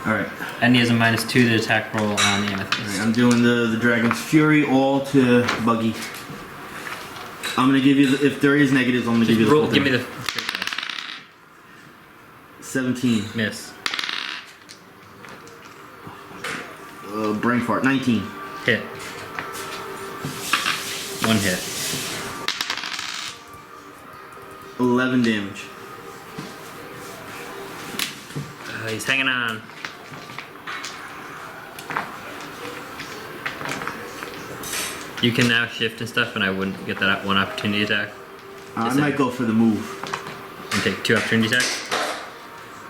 Alright. And he has a -2 to attack roll on the Amethyst. I'm doing the Dragon's Fury all to Buggy. I'm going to give you, if there is negatives, I'm going to give you the Roll, full give me thing. the straight dice. 17. Miss. Brain fart. 19. Hit. 1 hit. 11 damage. He's hanging on. You can now shift and stuff, and I wouldn't get that one opportunity attack. I might go for the move. And take 2 opportunity attacks.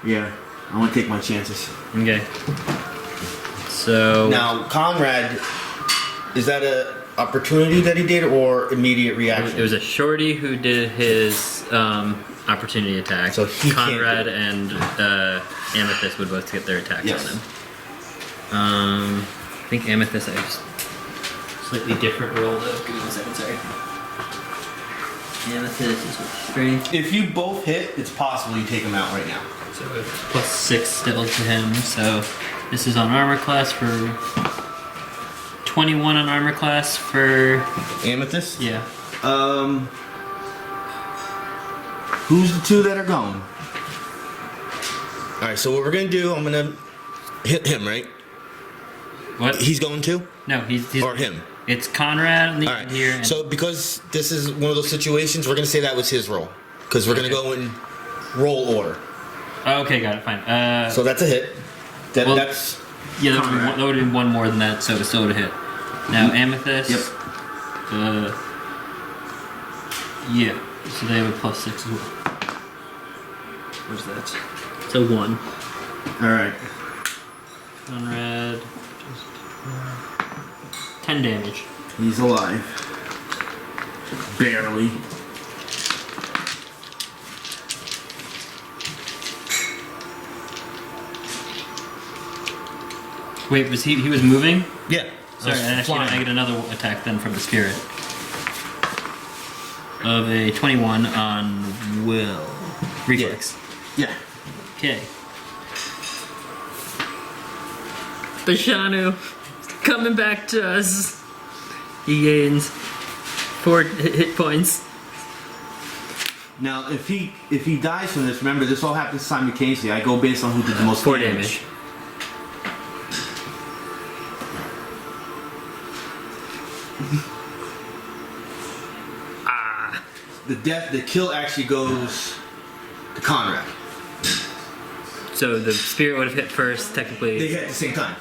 Yeah, I want to take my chances. Okay. So Now, Conrad, is that a opportunity that he did or immediate reaction? it was a Shorty who did his opportunity attack. So he can't Conrad do it. and Amethyst would both get their attacks Yes. on him. I think Amethyst I have slightly different roll though. Give me 1 second, sorry. Amethyst is with strength. If you both hit, it's possible you take him out right now. So plus 6 still to him. So this is on armor class for 21 on armor class for Amethyst? yeah. Who's the two that are going? Alright, so what we're going to do, I'm going to hit him, right? What? He's going to? No, he's Or him? It's Conrad on the Alright, end here. And so because this is one of those situations, we're going to say that was his roll. Because we're going to go in roll order. oh, okay, got it. Fine. So that's a hit. Well, That's... yeah, that Conrad. would have been 1 more than that, so it still would have hit. Now Amethyst. Yep. Yeah. So they have a plus 6 as well. Where's that? So 1. Alright. Conrad. 10 damage. He's alive. Barely. Wait, was he was moving? Yeah. Sorry, I get another attack then from the spirit. Of a 21 on will. Reflex. Yeah. Okay. Bashanu, coming back to us. He gains 4 hit points. Now, if he dies from this, remember this all happens simultaneously. I go based on who did the most 4 damage. The kill actually goes to Conrad. So the spirit would have hit first, technically. They hit at the same time.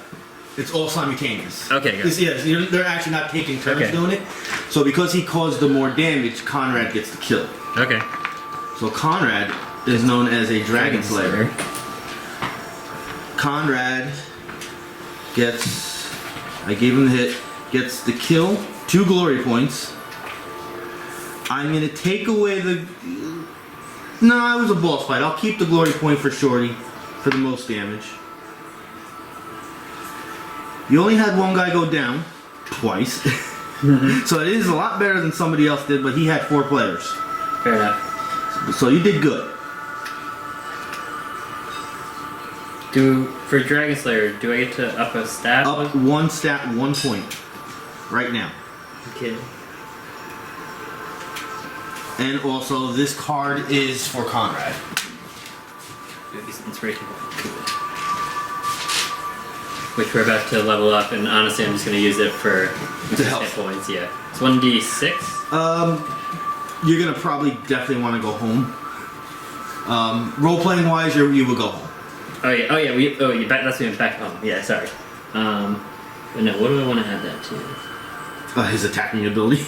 It's all simultaneous. Okay, good. Yes, they're actually not taking turns doing it. So because he caused the more damage, Conrad gets the kill. Okay. So Conrad is known as a Dragon Slayer. Conrad gets, I gave him the hit, gets the kill, 2 glory points. I'm gonna take away the, no, it was a boss fight. I'll keep the glory point for Shorty for the most damage. You only had one guy go down twice. So it is a lot better than somebody else did, but he had 4 players. Fair enough. So you did good. For Dragon Slayer, do I get to up a stat? Up 1 stat, 1 point. Right now. Okay. And also, this card is for Conrad. Inspiration. Which we're about to level up, and honestly, I'm just going to use it for To help. hit points. Yeah. It's 1d6. You're gonna probably definitely want to go home. Role playing wise, you will go home. Oh yeah. You back. That's me back home. Yeah. Sorry. But no. What do I want to add that to? His attacking ability.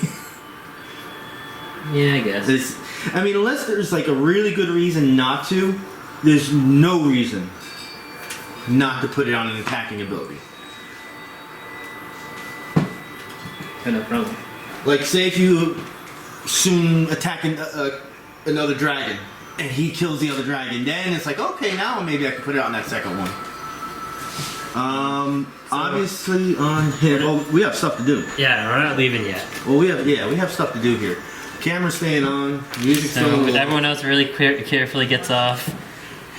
Yeah, I guess. I mean, unless there's like a really good reason not to, there's no reason not to put it on an attacking ability. No problem. Like, say if you soon attack another dragon, and he kills the other dragon, then it's like, okay, now maybe I can put it on that second one. Obviously on him. Oh, we have stuff to do. Yeah, we're not leaving yet. Well, we have stuff to do here. Camera's staying on. Music's So staying on. everyone else really carefully gets off,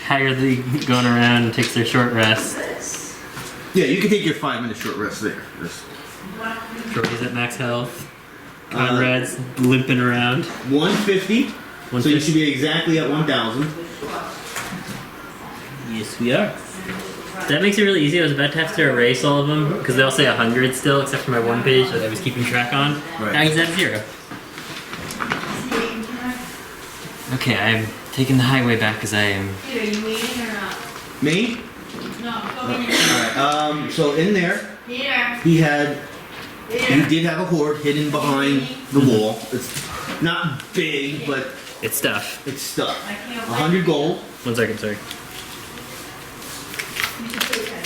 haggardly going around and takes their short rest. Yeah, you can take your 5-minute short rest there. Shorty's at max health. Conrad's limping around. 150. So you should be exactly at 1,000. Yes, we are. That makes it really easy. I was about to have to erase all of them because they all say 100 still, except for my one page that I was keeping track on. Right. Now he's at 0. Okay, I'm taking the highway back because I am. Peter, are you eating or not? Me? No, go in. Alright, so in there, Peter. he Peter. did have a horde hidden behind the wall. It's not big, but It's stuff. it's stuff. I can't 100 gold. 1 second, sorry.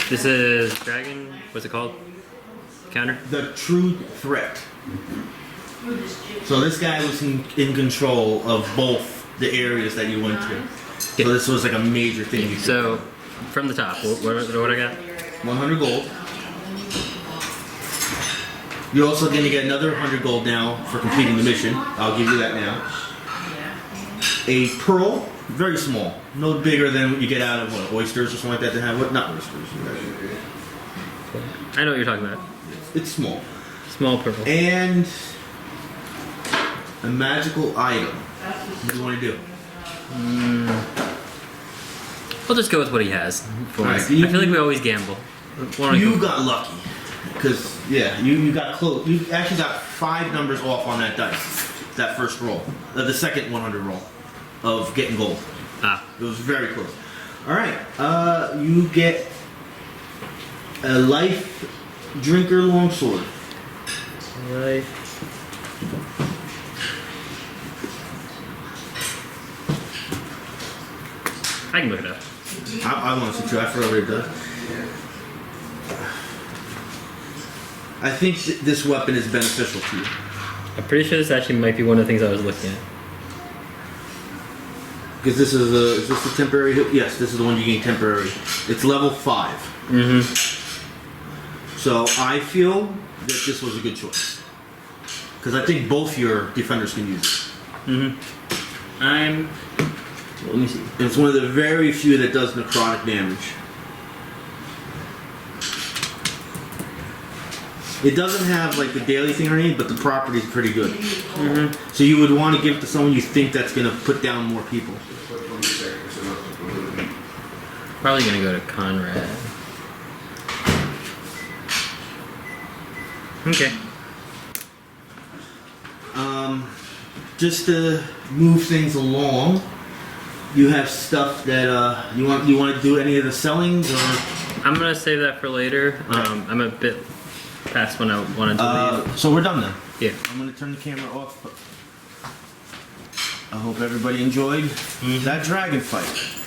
This is Dragon. What's it called? Counter? The true threat. So this guy was in control of both the areas that you went to. So this was like a major thing. You So, from the top, what I got? 100 gold. You're also going to get another 100 gold now for completing the mission. I'll give you that now. A pearl, very small, no bigger than what you get out of what, oysters or something like that to have. What? Not oysters. I know what you're talking about. It's small. Small purple. And a magical item. What do you want to do? We'll just go with what he has. For Alright, once. I feel like we always gamble. You got lucky. Because, yeah, you got close. You actually got 5 numbers off on that dice. That first roll. The second 100 roll of getting gold. It was very close. Alright, you get a life drinker longsword. Right. I can look it up. I want to see too. I forgot what it does. I think this weapon is beneficial to you. I'm pretty sure this actually might be one of the things I was looking at. Because this is this the temporary hit? Yes, this is the one you gain temporary. It's level 5. Mm-hmm. So I feel that this was a good choice. Because I think both your defenders can use it. Mm-hmm. Let me see. And it's one of the very few that does necrotic damage. It doesn't have like the daily thing or anything, but the property is pretty good. So you would want to give it to someone you think that's going to put down more people. Probably gonna go to Conrad. Okay. Just to move things along, you have stuff that you want to do any of the sellings, or I'm gonna save that for later. I'm a bit past when I wanted to leave. so we're done then. Yeah. I'm gonna turn the camera off. I hope everybody enjoyed that dragon fight.